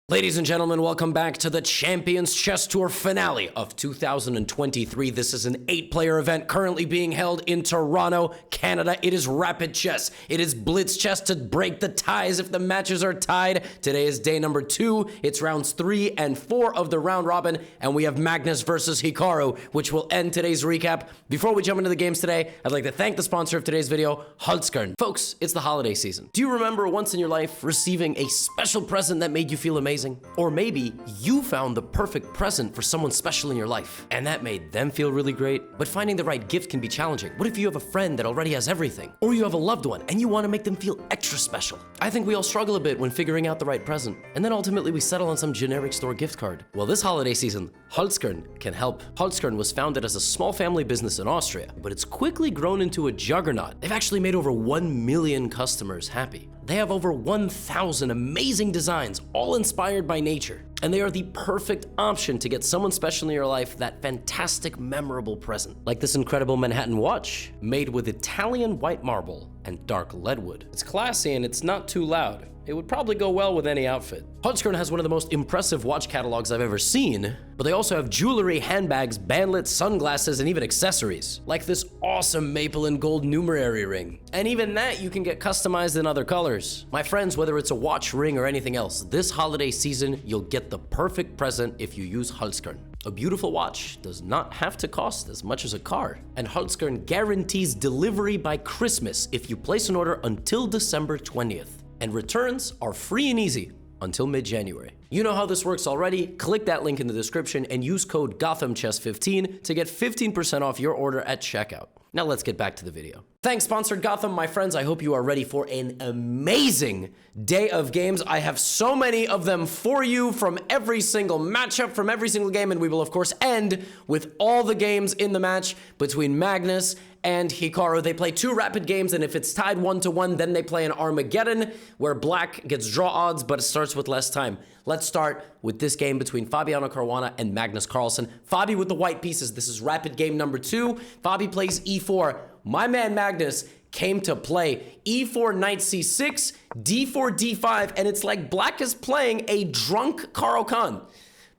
Ladies and gentlemen, welcome back to the Champions Chess Tour finale of 2023. This is an 8-player event currently being held in Toronto, Canada. It is rapid chess. It is blitz chess to break the ties if the matches are tied. Today is day number 2. It's rounds 3 and 4 of the round robin, and we have Magnus versus Hikaru, which will end today's recap. Before we jump into the games today, I'd like to thank the sponsor of today's video, Holzkern. Folks, it's the holiday season. Do you remember once in your life receiving a special present that made you feel amazing? Or maybe you found the perfect present for someone special in your life, and that made them feel really great. But finding the right gift can be challenging. What if you have a friend that already has everything? Or you have a loved one and you want to make them feel extra special? I think we all struggle a bit when figuring out the right present, and then ultimately we settle on some generic store gift card. Well, this holiday season, Holzkern can help. Holzkern was founded as a small family business in Austria, but it's quickly grown into a juggernaut. They've actually made over 1 million customers happy. They have over 1,000 amazing designs, all inspired by nature. And they are the perfect option to get someone special in your life that fantastic, memorable present. Like this incredible Manhattan watch, made with Italian white marble and dark leadwood. It's classy and it's not too loud. It would probably go well with any outfit. Holzkern has one of the most impressive watch catalogs I've ever seen, but they also have jewelry, handbags, bandlets, sunglasses, and even accessories, like this awesome maple and gold numerary ring. And even that you can get customized in other colors. My friends, whether it's a watch, ring, or anything else, this holiday season, you'll get the perfect present if you use Holzkern. A beautiful watch does not have to cost as much as a car, and Holzkern guarantees delivery by Christmas if you place an order until December 20th. And returns are free and easy until mid-January. You know how this works already. Click that link in the description and use code GothamChess15 to get 15% off your order at checkout. Now let's get back to the video. Thanks, sponsored Gotham. My friends, I hope you are ready for an amazing day of games. I have so many of them for you from every single matchup, from every single game, and we will, of course, end with all the games in the match between Magnus and Hikaru. They play 2 rapid games, and if it's tied 1-1, then they play an Armageddon, where black gets draw odds, but it starts with less time. Let's start with this game between Fabiano Caruana and Magnus Carlsen. Fabi with the white pieces. This is rapid game number 2. Fabi plays e4. My man Magnus came to play e4, knight c6, d4, d5, and it's like black is playing a drunk Caro-Kann.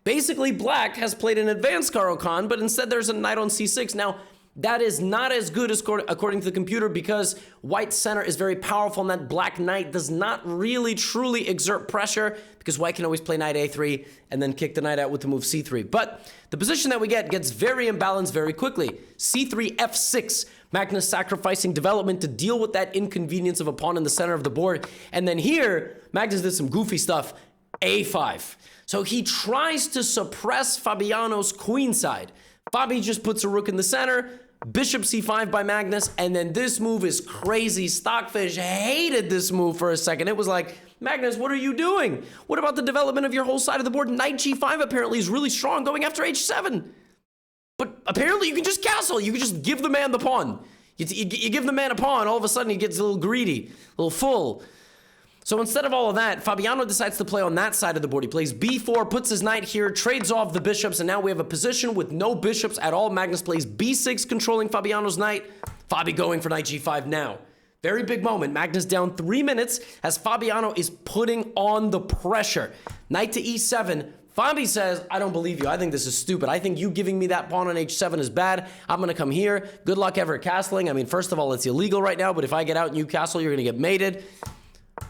Basically, black has played an advanced Caro-Kann, but instead there's a knight on c6. Now, that is not as good as according to the computer, because white center is very powerful and that black knight does not really truly exert pressure, because white can always play knight a3 and then kick the knight out with the move c3. But the position that we get gets very imbalanced very quickly. c3, f6, Magnus sacrificing development to deal with that inconvenience of a pawn in the center of the board. And then here, Magnus did some goofy stuff, a5. So he tries to suppress Fabiano's queen side. Fabi just puts a rook in the center, bishop c5 by Magnus, and then this move is crazy. Stockfish hated this move for a second. It was like, Magnus, what are you doing? What about the development of your whole side of the board? Knight g5 apparently is really strong, going after h7. But apparently you can just castle. You can just give the man the pawn. You give the man a pawn, all of a sudden he gets a little greedy, a little full. So instead of all of that, Fabiano decides to play on that side of the board. He plays b4, puts his knight here, trades off the bishops, and now we have a position with no bishops at all. Magnus plays b6, controlling Fabiano's knight. Fabi going for knight g5 now. Very big moment. Magnus down 3 minutes as Fabiano is putting on the pressure. Knight to e7. Fabi says, I don't believe you. I think this is stupid. I think you giving me that pawn on h7 is bad. I'm going to come here. Good luck ever castling. I mean, first of all, it's illegal right now, but if I get out and you castle, you're going to get mated.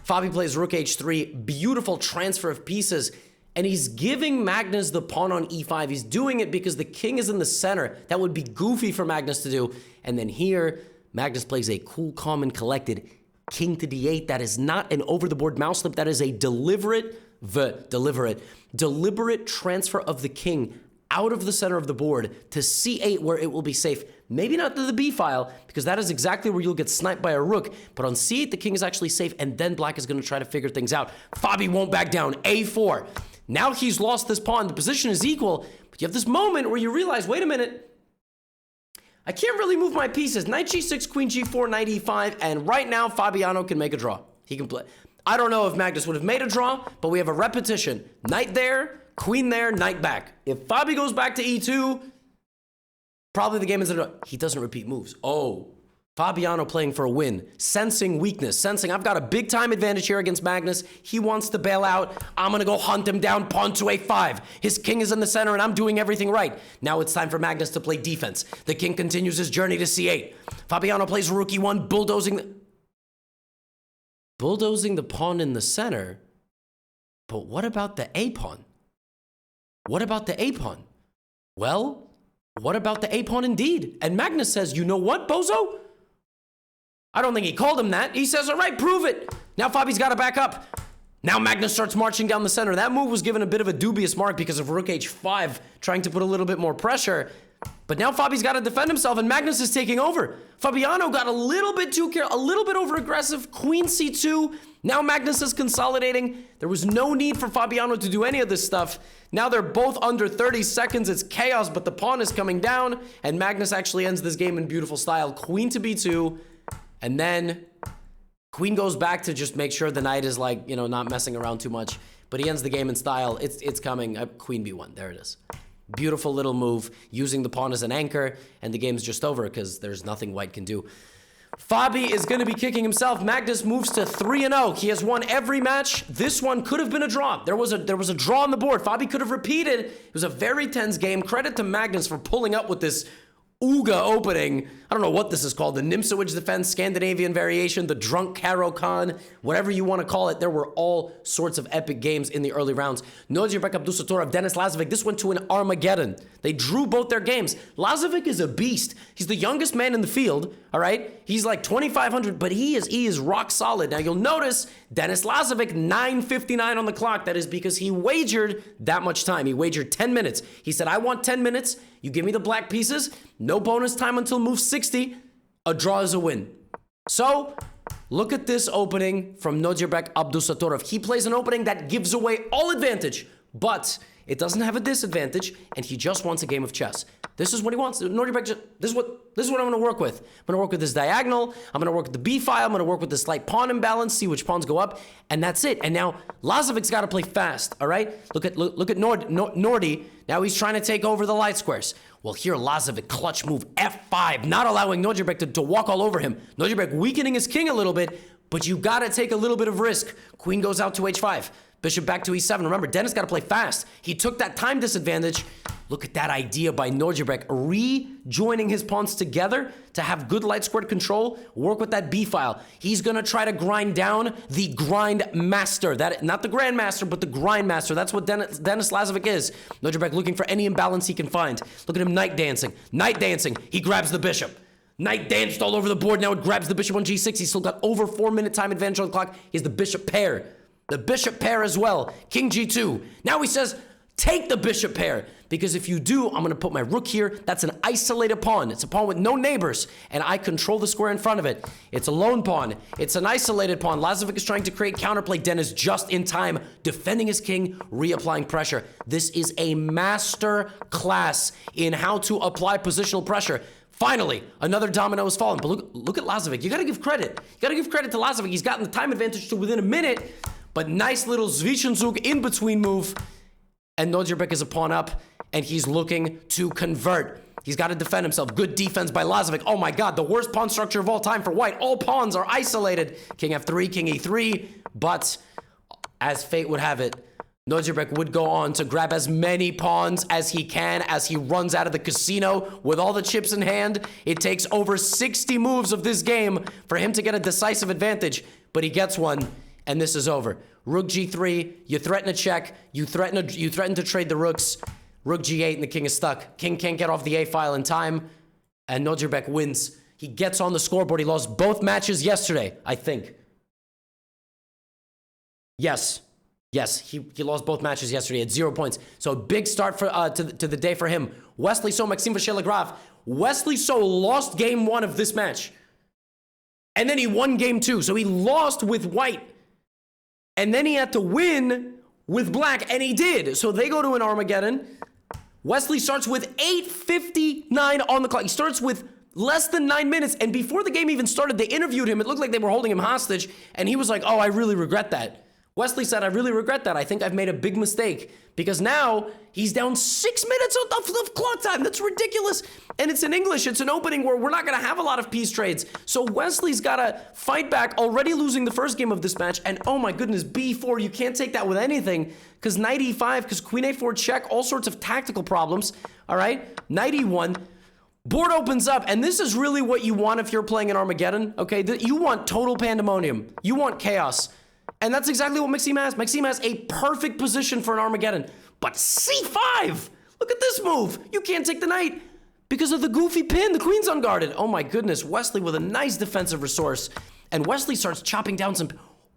Fabi plays rook h3, beautiful transfer of pieces, and he's giving Magnus the pawn on e5. He's doing it because the king is in the center. That would be goofy for Magnus to do. And then here, Magnus plays a cool, calm, and collected king to d8. That is not an over-the-board mouse slip. That is a deliberate transfer of the king out of the center of the board to c8, where it will be safe. Maybe not to the b file, because that is exactly where you'll get sniped by a rook. But on c8, the king is actually safe, and then black is going to try to figure things out. Fabi won't back down. a4. Now he's lost this pawn. The position is equal, but you have this moment where you realize, wait a minute, I can't really move my pieces. Knight g6, queen g4, knight e5, and right now Fabiano can make a draw. He can play. I don't know if Magnus would have made a draw, but we have a repetition. Knight there, queen there, knight back. If Fabi goes back to e2, probably the game is a draw. He doesn't repeat moves. Oh, Fabiano playing for a win, sensing weakness, sensing I've got a big time advantage here against Magnus. He wants to bail out. I'm going to go hunt him down, pawn to a5. His king is in the center and I'm doing everything right. Now it's time for Magnus to play defense. The king continues his journey to c8. Fabiano plays rook e1, bulldozing the pawn in the center. But what about the a pawn? What about the a pawn? Well, what about the a pawn indeed? And Magnus says, you know what, bozo? I don't think he called him that. He says, all right, prove it. Now Fabi's got to back up. Now Magnus starts marching down the center. That move was given a bit of a dubious mark because of rook h5, trying to put a little bit more pressure. But now Fabi's got to defend himself, and Magnus is taking over. Fabiano got a little bit too careful, a little bit over-aggressive. Queen c2. Now Magnus is consolidating. There was no need for Fabiano to do any of this stuff. Now they're both under 30 seconds. It's chaos, but the pawn is coming down, and Magnus actually ends this game in beautiful style. Queen to b2. And then queen goes back to just make sure the knight is like, not messing around too much. But he ends the game in style. It's coming. Queen b1. There it is. Beautiful little move, using the pawn as an anchor. And the game's just over because there's nothing white can do. Fabi is going to be kicking himself. Magnus moves to 3-0. He has won every match. This one could have been a draw. There was a draw on the board. Fabi could have repeated. It was a very tense game. Credit to Magnus for pulling up with this Uga opening. I don't know what this is called. The Nimsewich defense, Scandinavian variation, the drunk Karo Khan, whatever you want to call it. There were all sorts of epic games in the early rounds. Nozirek Abdusattorov, Denis Lazavik. This went to an Armageddon. They drew both their games. Lazavik is a beast. He's the youngest man in the field, all right? He's like 2,500, but he is rock solid. Now you'll notice Denis Lazavik, 9:59 on the clock. That is because he wagered that much time. He wagered 10 minutes. He said, I want 10 minutes. You give me the black pieces. No bonus time until move 60. A draw is a win. So, look at this opening from Nozirek Abdusattorov. He plays an opening that gives away all advantage, but it doesn't have a disadvantage, and he just wants a game of chess. This is what he wants. Nozirek, this is what I'm going to work with. I'm going to work with this diagonal. I'm going to work with the b file. I'm going to work with the slight pawn imbalance, see which pawns go up, and that's it. And now Lazavik's got to play fast, all right? Look at Nordy. Now he's trying to take over the light squares. Well, here Lazavik, clutch move, f5, not allowing Nozirek to walk all over him. Nozirek weakening his king a little bit, but you got to take a little bit of risk. Queen goes out to h5. Bishop back to e7. Remember, Denis got to play fast. He took that time disadvantage. Look at that idea by Nozirek, rejoining his pawns together to have good light squared control, work with that b file. He's going to try to grind down the grind master. Not the grandmaster, but the grind master. That's what Denis Lazavik is. Nozirek looking for any imbalance he can find. Look at him knight dancing. Knight dancing. He grabs the bishop. Knight danced all over the board. Now it grabs the bishop on g6. He's still got over 4-minute time advantage on the clock. He has the bishop pair. The bishop pair as well. King g2. Now he says, take the bishop pair. Because if you do, I'm going to put my rook here. That's an isolated pawn. It's a pawn with no neighbors. And I control the square in front of it. It's a lone pawn. It's an isolated pawn. Lazavik is trying to create counterplay. Denis just in time, defending his king, reapplying pressure. This is a master class in how to apply positional pressure. Finally, another domino has fallen. But look at Lazavik. You got to give credit. You got to give credit to Lazavik. He's gotten the time advantage to within a minute. But nice little Zwischenzug in between move. And Nozirek is a pawn up. And he's looking to convert. He's got to defend himself. Good defense by Lazavik. Oh my god, the worst pawn structure of all time for white. All pawns are isolated. King f3, king e3. But as fate would have it, Nozirek would go on to grab as many pawns as he can as he runs out of the casino with all the chips in hand. It takes over 60 moves of this game for him to get a decisive advantage. But he gets one. And this is over. Rook g3, you threaten a check, you threaten to trade the rooks. Rook g8 and the king is stuck. King can't get off the a file in time, and Nozirek wins. He gets on the scoreboard. He lost both matches yesterday, I think. Yes, he lost both matches yesterday at 0 points. So big start for to the day for him. Wesley So, Maxime Vachier-Lagrave. Wesley So lost game 1 of this match, and then he won game 2. So he lost with white. And then he had to win with black, and he did. So they go to an Armageddon. Wesley starts with 8:59 on the clock. He starts with less than 9 minutes, and before the game even started, they interviewed him. It looked like they were holding him hostage, and he was like, oh, I really regret that. Wesley said, I really regret that. I think I've made a big mistake because now he's down 6 minutes of clock time. That's ridiculous. And it's in English. It's an opening where we're not going to have a lot of piece trades. So Wesley's got to fight back, already losing the first game of this match. And oh my goodness, b4, you can't take that with anything because knight e5, because queen a4 check, all sorts of tactical problems. All right, knight e1. Board opens up, and this is really what you want if you're playing an Armageddon, okay? You want total pandemonium. You want chaos. And that's exactly what Maxime has. Maxime has a perfect position for an Armageddon. But c5! Look at this move. You can't take the knight because of the goofy pin. The queen's unguarded. Oh my goodness. Wesley with a nice defensive resource. And Wesley starts chopping down some...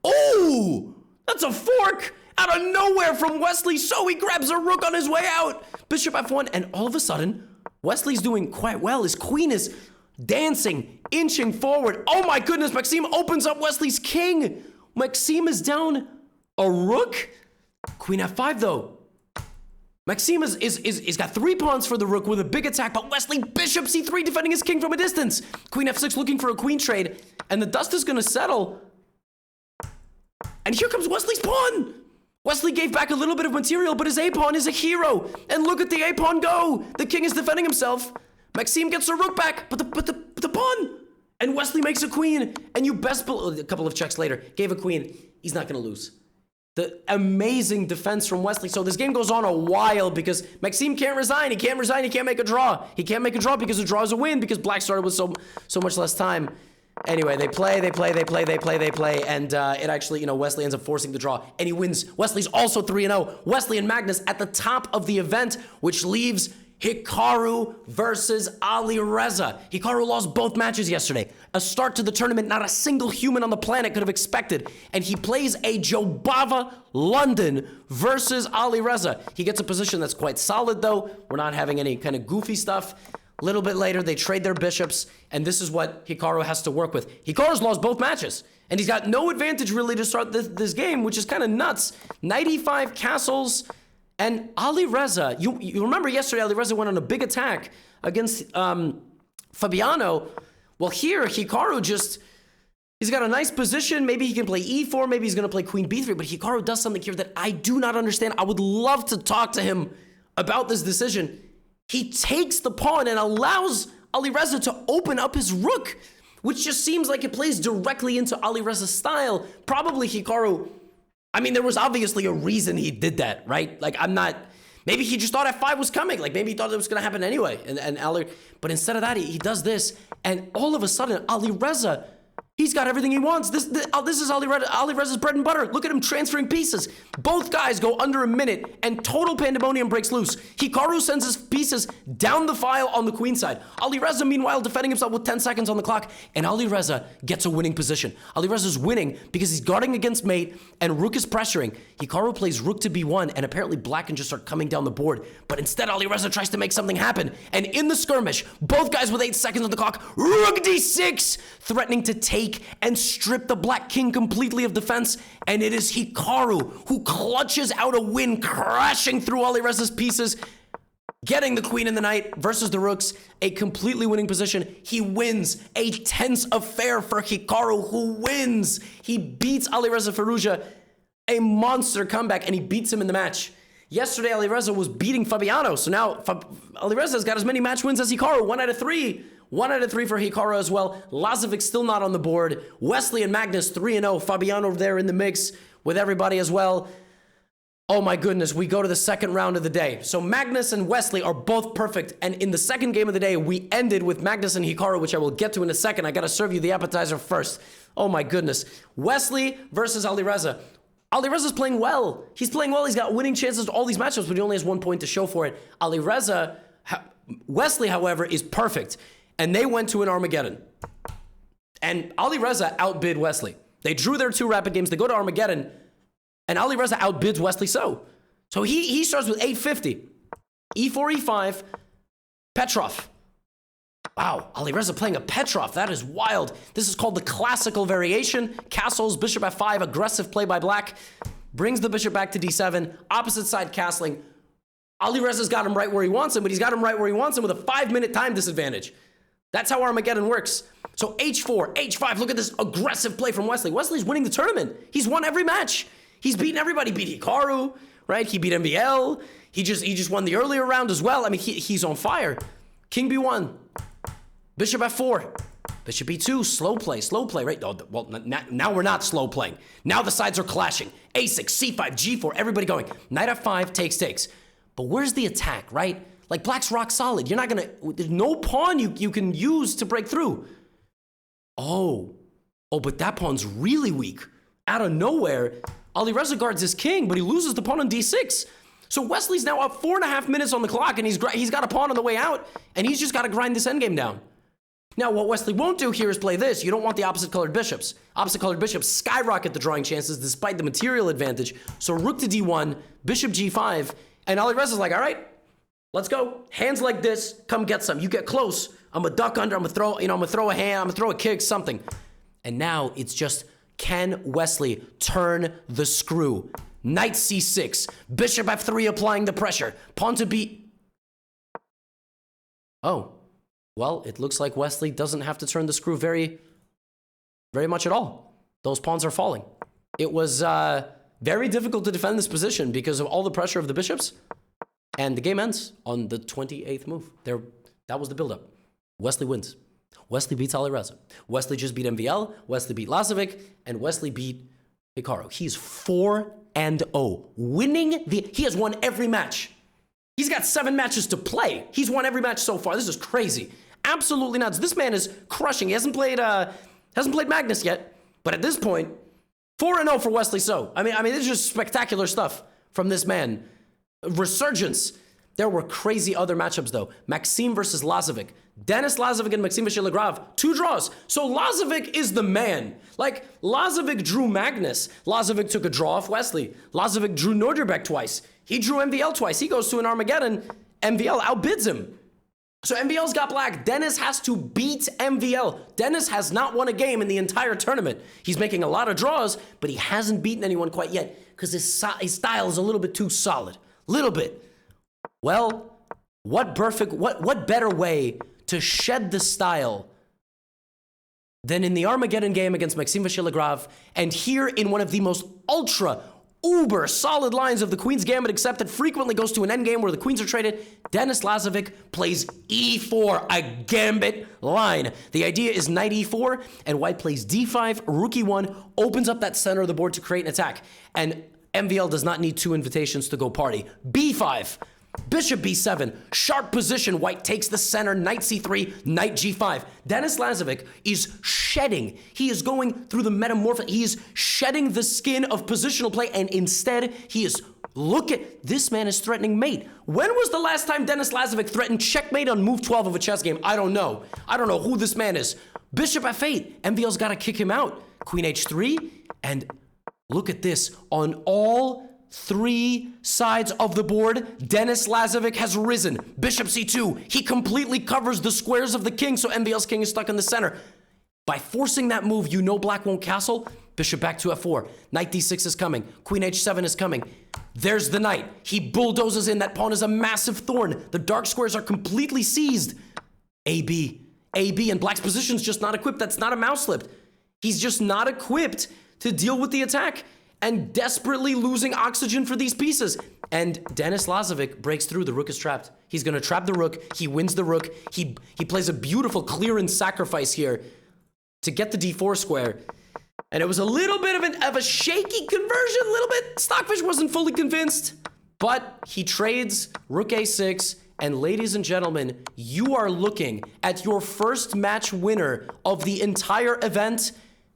Oh! That's a fork out of nowhere from Wesley. So he grabs a rook on his way out. Bishop f1. And all of a sudden, Wesley's doing quite well. His queen is dancing, inching forward. Oh my goodness. Maxime opens up Wesley's king. Maxime is down a rook. Queen f5 though. Maxime is got 3 pawns for the rook with a big attack, but Wesley bishop c3 defending his king from a distance. Queen f6 looking for a queen trade, and the dust is gonna settle. And here comes Wesley's pawn. Wesley gave back a little bit of material, but his a-pawn is a hero. And look at the a-pawn go. The king is defending himself. Maxime gets a rook back, but the pawn. And Wesley makes a queen, and you best believe, a couple of checks later, gave a queen. He's not going to lose. The amazing defense from Wesley. So this game goes on a while because Maxime can't resign. He can't resign. He can't make a draw. He can't make a draw because a draw is a win because Black started with so much less time. Anyway, they play, and it actually, Wesley ends up forcing the draw, and he wins. Wesley's also 3-0. Wesley and Magnus at the top of the event, which leaves Hikaru versus Ali Reza. Hikaru lost both matches yesterday. A start to the tournament not a single human on the planet could have expected. And he plays a Jobava London versus Ali Reza. He gets a position that's quite solid, though. We're not having any kind of goofy stuff. A little bit later, they trade their bishops, and this is what Hikaru has to work with. Hikaru's lost both matches, and he's got no advantage really to start this game, which is kind of nuts. Knight e5 castles. And Ali Reza, you remember yesterday Ali Reza went on a big attack against Fabiano. Well, here, Hikaru he's got a nice position. Maybe he can play e4, maybe he's going to play queen b3, but Hikaru does something here that I do not understand. I would love to talk to him about this decision. He takes the pawn and allows Ali Reza to open up his rook, which just seems like it plays directly into Ali Reza's style. Probably Hikaru... I mean, there was obviously a reason he did that, right? Like, maybe he just thought f5 was coming. Like, maybe he thought it was going to happen anyway. But instead of that, he does this. And all of a sudden, Ali Reza, he's got everything he wants. This is Ali Reza's bread and butter. Look at him transferring pieces. Both guys go under a minute, and total pandemonium breaks loose. Hikaru sends his pieces down the file on the queen side. Ali Reza, meanwhile, defending himself with 10 seconds on the clock, and Ali Reza gets a winning position. Ali Reza's winning because he's guarding against mate, and rook is pressuring. Hikaru plays rook to b1, and apparently black can just start coming down the board. But instead, Ali Reza tries to make something happen. And in the skirmish, both guys with 8 seconds on the clock, rook d6, threatening to take and strip the black king completely of defense, and it is Hikaru who clutches out a win, crashing through Ali Reza's pieces, getting the queen and the knight versus the rooks, a completely winning position. He wins a tense affair for Hikaru, who wins. He beats Ali Reza Firouzja, a monster comeback, and he beats him in the match. Yesterday, Ali Reza was beating Fabiano, so now Ali Reza's got as many match wins as Hikaru, 1 out of 3. 1 out of 3 for Hikaru as well. Lazavik still not on the board. Wesley and Magnus 3-0. Fabiano there in the mix with everybody as well. Oh my goodness, we go to the second round of the day. So Magnus and Wesley are both perfect. And in the second game of the day, we ended with Magnus and Hikaru, which I will get to in a second. I got to serve you the appetizer first. Oh my goodness. Wesley versus Ali Reza. Ali Reza's playing well. He's playing well. He's got winning chances to all these matchups, but he only has 1 point to show for it. Wesley, however, is perfect. And they went to an Armageddon. And Ali Reza outbid Wesley. They drew their 2 rapid games. They go to Armageddon. And Ali Reza outbids Wesley so. So he starts with 850. E4, E5, Petrov. Wow, Ali Reza playing a Petrov. That is wild. This is called the classical variation. Castles, bishop f5, aggressive play by black. Brings the bishop back to d7. Opposite side castling. Ali Reza's got him right where he wants him, but he's got him right where he wants him with a 5-minute time disadvantage. That's how Armageddon works. So h4, h5, look at this aggressive play from Wesley. Wesley's winning the tournament. He's won every match. He's beaten everybody. He beat Hikaru, right? He beat MVL. He just won the earlier round as well. I mean, he's on fire. King B1. Bishop F4. Bishop E2. Slow play, right? Oh, well, now we're not slow playing. Now the sides are clashing. A6, C5, G4, everybody going. Knight F5, takes. But where's the attack, right? Like, black's rock solid. You're not gonna, there's no pawn you can use to break through. Oh, but that pawn's really weak. Out of nowhere, Alireza guards his king, but he loses the pawn on D6. So Wesley's now up 4.5 minutes on the clock, and he's got a pawn on the way out, and he's just got to grind this endgame down. Now, what Wesley won't do here is play this. You don't want the opposite-colored bishops. Opposite-colored bishops skyrocket the drawing chances despite the material advantage. So rook to D1, bishop G5, and Alireza's like, all right, let's go. Hands like this, come get some. You get close, I'm gonna duck under, I'm gonna throw a hand, I'm gonna throw a kick, something. And now it's just, can Wesley turn the screw? Knight C6, bishop F3 applying the pressure, pawn to B. Oh, well, it looks like Wesley doesn't have to turn the screw very much at all. Those pawns are falling. It was very difficult to defend this position because of all the pressure of the bishops. And the game ends on the 28th move. That was the buildup. Wesley wins. Wesley beats Alireza. Wesley just beat MVL. Wesley beat Lazavik. And Wesley beat Hikaru. He's 4-0. He has won every match. He's got 7 matches to play. He's won every match so far. This is crazy. Absolutely nuts. This man is crushing. He hasn't played Magnus yet. But at this point, 4-0 for Wesley So. I mean, this is just spectacular stuff from this man. Resurgence. There were crazy other matchups, though. Maxime versus Lazavik. Denis Lazavik and Maxime Vachier-Lagrave. 2 draws. So Lazavik is the man. Like, Lazavik drew Magnus. Lazavik took a draw off Wesley. Lazavik drew Norderbeck twice. He drew MVL twice. He goes to an Armageddon. MVL outbids him. So MVL's got black. Denis has to beat MVL. Denis has not won a game in the entire tournament. He's making a lot of draws, but he hasn't beaten anyone quite yet because his style is a little bit too solid. Little bit. Well, what better way to shed the style than in the Armageddon game against Maxime Vachier-Lagrave, and here in one of the most uber solid lines of the Queen's Gambit, except that frequently goes to an endgame where the queens are traded. Denis Lazavik plays E4, a Gambit line. The idea is knight E4, and white plays D5, rook E1, opens up that center of the board to create an attack. And MVL does not need 2 invitations to go party. B5, bishop B7, sharp position, white takes the center, knight C3, knight G5. Denis Lazavik is shedding. He is going through the metamorphosis. He is shedding the skin of positional play, and instead he is, this man is threatening mate. When was the last time Denis Lazavik threatened checkmate on move 12 of a chess game? I don't know. I don't know who this man is. Bishop F8, MVL's got to kick him out. Queen H3, and look at this. On all 3 sides of the board, Denis Lazavik has risen. Bishop C2, he completely covers the squares of the king, so MVL's king is stuck in the center. By forcing that move, you know black won't castle. Bishop back to F4. Knight D6 is coming. Queen H7 is coming. There's the knight. He bulldozes in. That pawn is a massive thorn. The dark squares are completely seized. AB, and black's position's just not equipped. That's not a mouse slip. He's just not equipped to deal with the attack, and desperately losing oxygen for these pieces. And Denis Lazavik breaks through. The rook is trapped. He's going to trap the rook. He wins the rook. He plays a beautiful clearance sacrifice here to get the D4 square. And it was a little bit of a shaky conversion, a little bit. Stockfish wasn't fully convinced, but he trades rook A6. And ladies and gentlemen, you are looking at your first match winner of the entire event.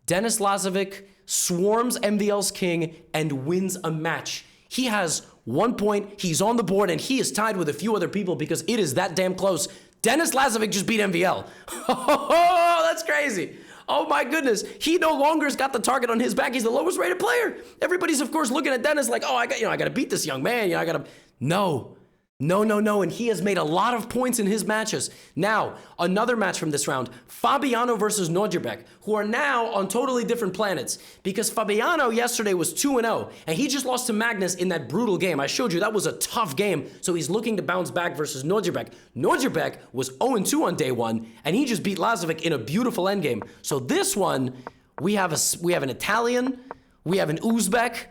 Denis Lazavik swarms MVL's king and wins a match. He has 1 point, he's on the board, and he is tied with a few other people because it is that damn close. Denis Lazavik just beat MVL. Oh, that's crazy. Oh my goodness. He no longer's got the target on his back. He's the lowest rated player. Everybody's of course looking at Denis like, oh, I got to beat this young man. I got to. No. And he has made a lot of points in his matches. Now, another match from this round, Fabiano versus Norderbeck, who are now on totally different planets, because Fabiano yesterday was 2-0, and he just lost to Magnus in that brutal game. I showed you that was a tough game, so he's looking to bounce back versus Norderbeck. Norderbeck was 0-2 on day 1, and he just beat Lazavik in a beautiful endgame. So this one, we have an Italian, we have an Uzbek,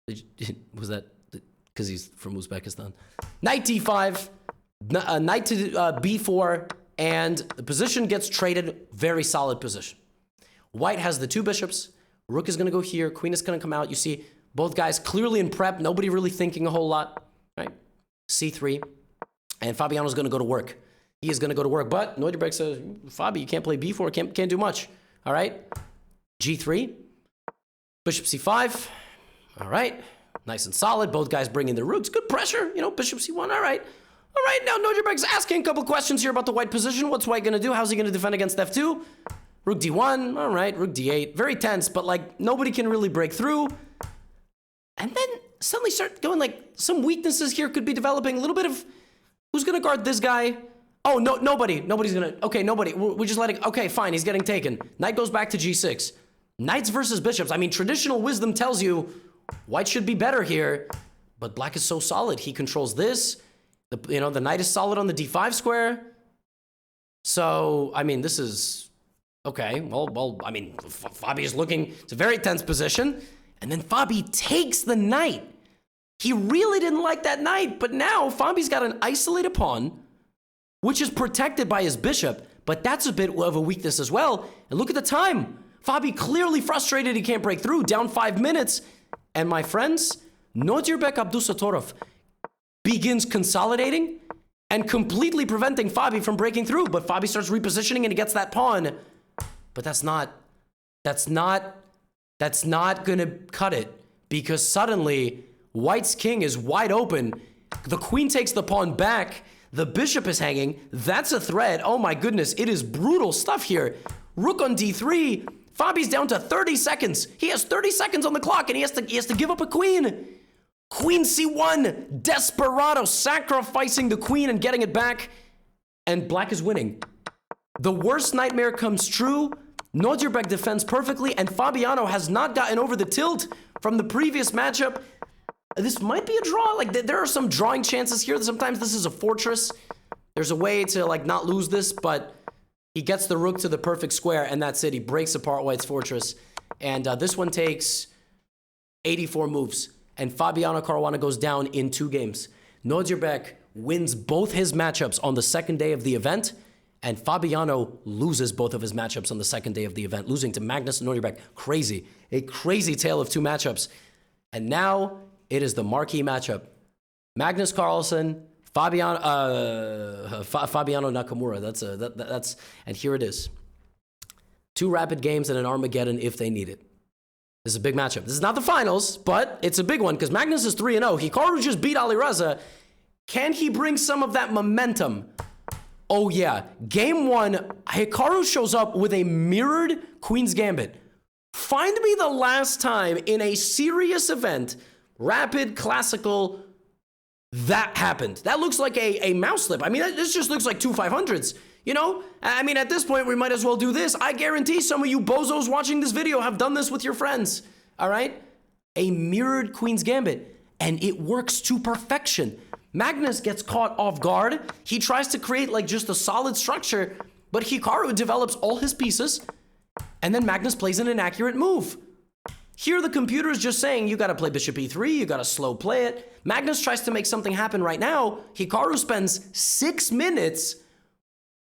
Was that because he's from Uzbekistan? Knight d5, knight to b4, and the position gets traded. Very solid position. White has the two bishops. Rook is going to go here. Queen is going to come out. You see both guys clearly in prep. Nobody really thinking a whole lot, right? c3. And Fabiano's going to go to work. He is going to go to work. But Neuderbreck says, Fabi, you can't play b4. Can't do much. All right. g3. Bishop c5. All right. Nice and solid. Both guys bring in their rooks. Good pressure. You know, bishop c1. All right. All right. Now Neuderbreck's asking a couple questions here about the white position. What's white going to do? How's he going to defend against f2? Rook d1, all right, rook d8. Very tense, but like nobody can really break through. And then suddenly start going like some weaknesses here could be developing. A little bit of who's gonna guard this guy? Oh, no, nobody. Nobody's gonna, okay, nobody. We're just letting, okay, fine, he's getting taken. Knight goes back to g6. Knights versus bishops. I mean, traditional wisdom tells you white should be better here, but black is so solid. He controls this. The knight is solid on the d5 square. So, I mean, this is... Okay, well, I mean, Fabi is looking, it's a very tense position, and then Fabi takes the knight. He really didn't like that knight, but now Fabi's got an isolated pawn, which is protected by his bishop, but that's a bit of a weakness as well. And look at the time. Fabi clearly frustrated, he can't break through, down 5 minutes. And my friends, Neuderbreck Abdusattorov begins consolidating and completely preventing Fabi from breaking through, but Fabi starts repositioning and he gets that pawn. But that's not gonna cut it, because suddenly white's king is wide open. The queen takes the pawn back. The bishop is hanging. That's a threat. Oh my goodness, it is brutal stuff here. Rook on d3. Fabi's down to 30 seconds. He has 30 seconds on the clock and he has to give up a queen. Queen c1. Desperado, sacrificing the queen and getting it back. And black is winning. The worst nightmare comes true. Neuderbreck defends perfectly, and Fabiano has not gotten over the tilt from the previous matchup. This might be a draw. Like, there are some drawing chances here. Sometimes this is a fortress. There's a way to, like, not lose this, but he gets the rook to the perfect square, and that's it. He breaks apart white's fortress. And this one takes 84 moves, and Fabiano Caruana goes down in 2 games. Neuderbreck wins both his matchups on the second day of the event, and Fabiano loses both of his matchups on the second day of the event, losing to Magnus and Neuderbreck. Crazy. A crazy tale of 2 matchups. And now it is the marquee matchup. Magnus Carlsen, Fabiano Nakamura. And here it is. 2 rapid games and an Armageddon if they need it. This is a big matchup. This is not the finals, but it's a big one because Magnus is 3-0. Hikaru just beat Alireza. Can he bring some of that momentum? Oh yeah, game 1, Hikaru shows up with a mirrored Queen's Gambit. Find me the last time in a serious event, rapid, classical, that happened. That looks like a mouse slip. I mean, this just looks like 2 500s. You know, I mean, at this point, we might as well do this. I guarantee some of you bozos watching this video have done this with your friends, all right? A mirrored Queen's Gambit, and it works to perfection. Magnus gets caught off guard. He tries to create like just a solid structure, but Hikaru develops all his pieces, and then Magnus plays an inaccurate move. Here the computer is just saying, you gotta play bishop e3, you gotta slow play it. Magnus tries to make something happen right now. Hikaru spends 6 minutes,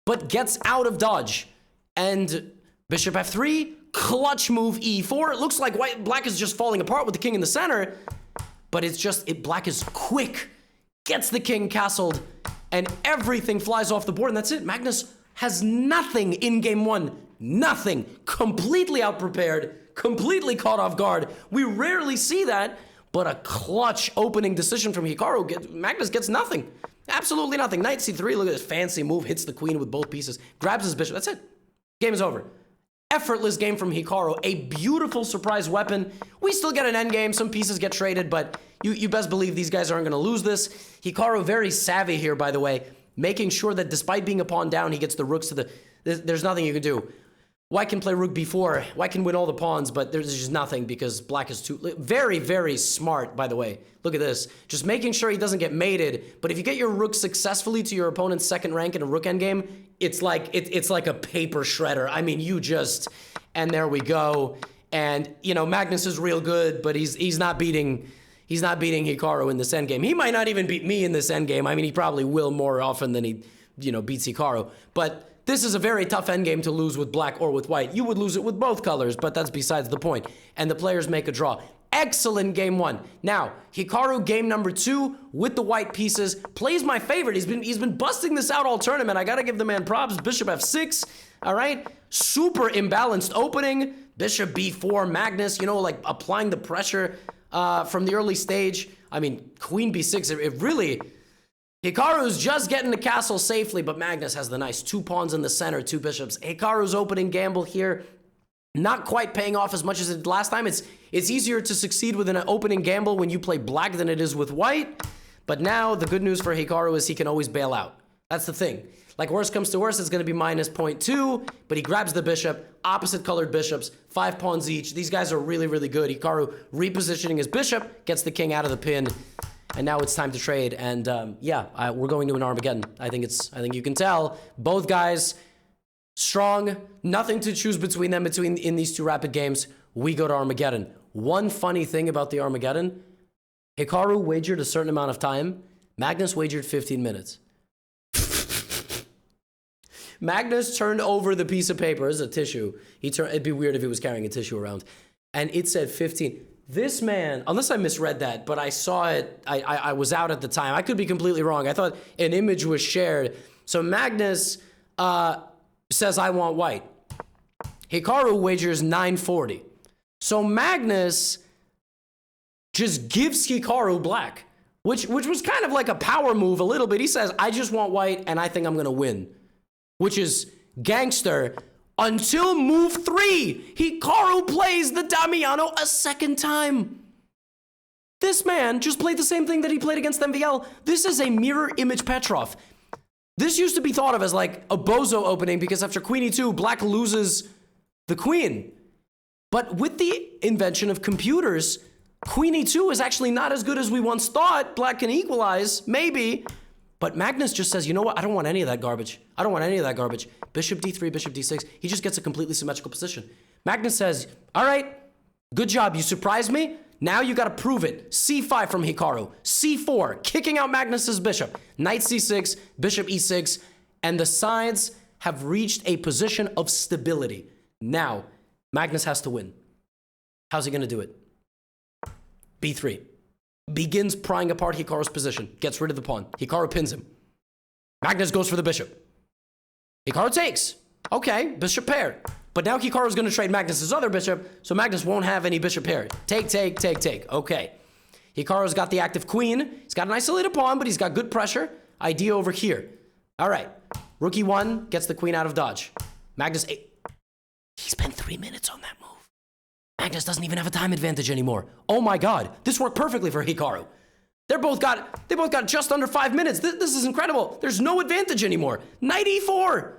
but gets out of dodge. And bishop f3, clutch move e4. It looks like black is just falling apart with the king in the center, but it's just, black is quick. Gets the king castled, and everything flies off the board, and that's it. Magnus has nothing in game 1. Nothing. Completely outprepared, completely caught off guard. We rarely see that, but a clutch opening decision from Hikaru. Magnus gets nothing. Absolutely nothing. Knight c3, look at this fancy move, hits the queen with both pieces, grabs his bishop. That's it. Game is over. Effortless game from Hikaru. A beautiful surprise weapon. We still get an endgame. Some pieces get traded, but you best believe these guys aren't going to lose this. Hikaru very savvy here, by the way, making sure that despite being a pawn down, he gets the rooks to the... There's nothing you can do. White can play rook b4. White can win all the pawns, but there's just nothing because black is too... Very, very smart, by the way. Look at this. Just making sure he doesn't get mated. But if you get your rook successfully to your opponent's second rank in a rook endgame, it's like a paper shredder. I mean, you just... And there we go. And, you know, Magnus is real good, but he's not beating Hikaru in this endgame. He might not even beat me in this endgame. I mean, he probably will more often than he, you know, beats Hikaru. But this is a very tough endgame to lose with black or with white. You would lose it with both colors, but that's besides the point. And the players make a draw. Excellent game one. Now, Hikaru game number 2 with the white pieces plays my favorite. He's been busting this out all tournament. I gotta give the man props. Bishop f6. All right. Super imbalanced opening. Bishop b4. Magnus, you know, like applying the pressure from the early stage. I mean, queen b6. It really... Hikaru's just getting the castle safely, but Magnus has the nice 2 pawns in the center, 2 bishops. Hikaru's opening gamble here, not quite paying off as much as it did last time. It's easier to succeed with an opening gamble when you play black than it is with white. But now the good news for Hikaru is he can always bail out. That's the thing. Like, worst comes to worst, it's going to be minus 0.2, but he grabs the bishop, opposite colored bishops, 5 pawns each. These guys are really, really good. Hikaru repositioning his bishop, gets the king out of the pin. And now it's time to trade, and we're going to an Armageddon. I think you can tell. Both guys, strong, nothing to choose between them in these 2 rapid games. We go to Armageddon. One funny thing about the Armageddon, Hikaru wagered a certain amount of time. Magnus wagered 15 minutes. Magnus turned over the piece of paper as a tissue. It'd be weird if he was carrying a tissue around. And it said 15. This man, unless I misread that, but I saw it, I was out at the time. I could be completely wrong. I thought an image was shared. So Magnus says, I want white. Hikaru wagers 940. So Magnus just gives Hikaru black, which was kind of like a power move a little bit. He says, I just want white, and I think I'm going to win, which is gangster. Until move 3, Hikaru plays the Damiano a second time. This man just played the same thing that he played against MVL. This is a mirror image Petrov. This used to be thought of as like a bozo opening because after queen e2, black loses the queen. But with the invention of computers, queen e2 is actually not as good as we once thought. Black can equalize, maybe. But Magnus just says, you know what? I don't want any of that garbage. I don't want any of that garbage. Bishop d3, bishop d6. He just gets a completely symmetrical position. Magnus says, all right, good job. You surprised me. Now you got to prove it. c5 from Hikaru. c4, kicking out Magnus's bishop. Knight c6, bishop e6. And the sides have reached a position of stability. Now, Magnus has to win. How's he going to do it? b3. Begins prying apart Hikaru's position. Gets rid of the pawn. Hikaru pins him. Magnus goes for the bishop. Hikaru takes. Okay, bishop pair. But now Hikaru's going to trade Magnus's other bishop, so Magnus won't have any bishop pair. Take, take, take, take. Okay. Hikaru's got the active queen. He's got an isolated pawn, but he's got good pressure. Idea over here. All right. Rook e1 gets the queen out of dodge. Magnus... He spent 3 minutes on that move. Magnus doesn't even have a time advantage anymore. Oh my God, this worked perfectly for Hikaru. They both got just under 5 minutes. This is incredible. There's no advantage anymore. Knight e4.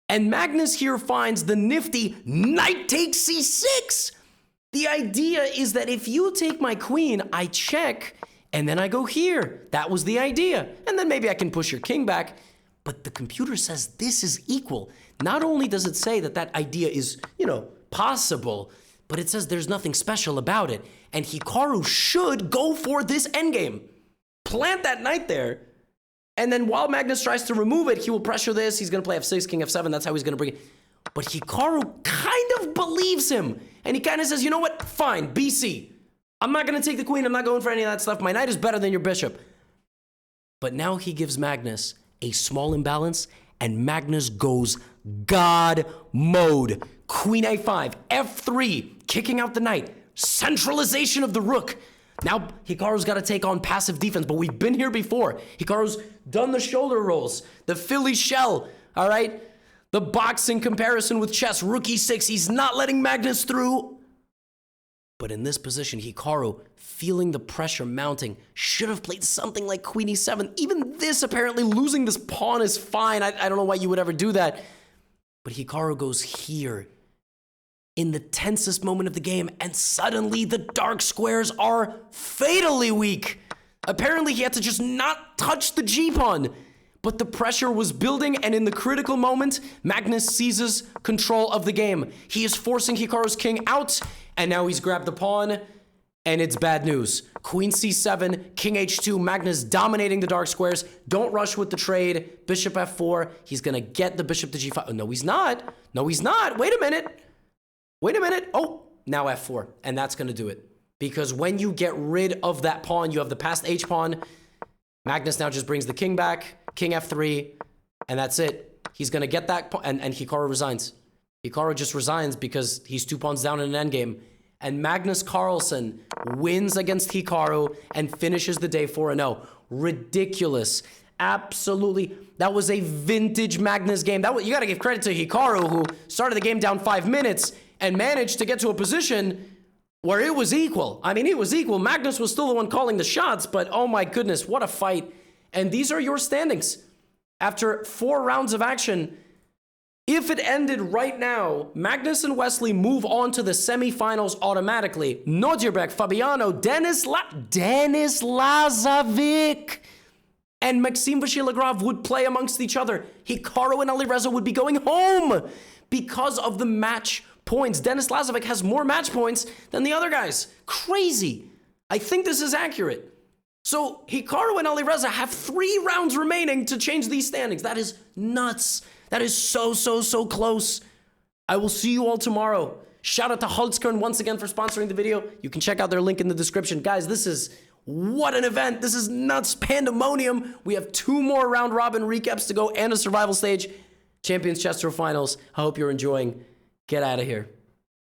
And Magnus here finds the nifty knight takes c6. The idea is that if you take my queen, I check, and then I go here. That was the idea. And then maybe I can push your king back. But the computer says this is equal. Not only does it say that that idea is, possible, but it says there's nothing special about it. And Hikaru should go for this endgame. Plant that knight there. And then while Magnus tries to remove it, he will pressure this. He's going to play f6, king f7. That's how he's going to bring it. But Hikaru kind of believes him. And he kind of says, you know what? Fine, BC. I'm not going to take the queen. I'm not going for any of that stuff. My knight is better than your bishop. But now he gives Magnus a small imbalance. And Magnus goes God mode. Queen a5, f3, kicking out the knight. Centralization of the rook. Now Hikaru's got to take on passive defense, but we've been here before. Hikaru's done the shoulder rolls, the Philly shell, all right? The boxing comparison with chess, rook e6, he's not letting Magnus through. But in this position, Hikaru, feeling the pressure mounting, should have played something like queen e7. Even this, apparently losing this pawn is fine. I don't know why you would ever do that. But Hikaru goes here in the tensest moment of the game, and suddenly the dark squares are fatally weak. Apparently he had to just not touch the g-pawn. But the pressure was building, and in the critical moment, Magnus seizes control of the game. He is forcing Hikaru's king out, and now he's grabbed the pawn, and it's bad news. Queen c7, king h2, Magnus dominating the dark squares. Don't rush with the trade. Bishop f4. He's gonna get the bishop to g5. Oh, no, he's not. No, he's not. Wait a minute. Wait a minute. Oh, now f4, and that's gonna do it. Because when you get rid of that pawn, you have the passed h-pawn. Magnus now just brings the king back, king f3, and that's it. He's gonna get that pawn, and Hikaru resigns. Hikaru just resigns because he's 2 pawns down in an endgame. And Magnus Carlsen wins against Hikaru and finishes the day 4-0. Ridiculous. Absolutely. That was a vintage Magnus game. You gotta give credit to Hikaru, who started the game down 5 minutes and managed to get to a position where it was equal. I mean, it was equal. Magnus was still the one calling the shots, but oh my goodness, what a fight. And these are your standings. After 4 rounds of action, if it ended right now, Magnus and Wesley move on to the semifinals automatically. Nodierbeck, Fabiano, Denis Lazavik, and Maxime Vachier-Lagrave would play amongst each other. Hikaru and Alireza would be going home because of the match points. Denis Lazavik has more match points than the other guys. Crazy. I think this is accurate. So Hikaru and Alireza have 3 rounds remaining to change these standings. That is nuts. That is so close. I will see you all tomorrow. Shout out to Holzkern once again for sponsoring the video. You can check out their link in the description. Guys, what an event. This is nuts. Pandemonium. We have 2 more round robin recaps to go and a survival stage. Champions Chess Tour Finals. I hope you're enjoying. Get out of here.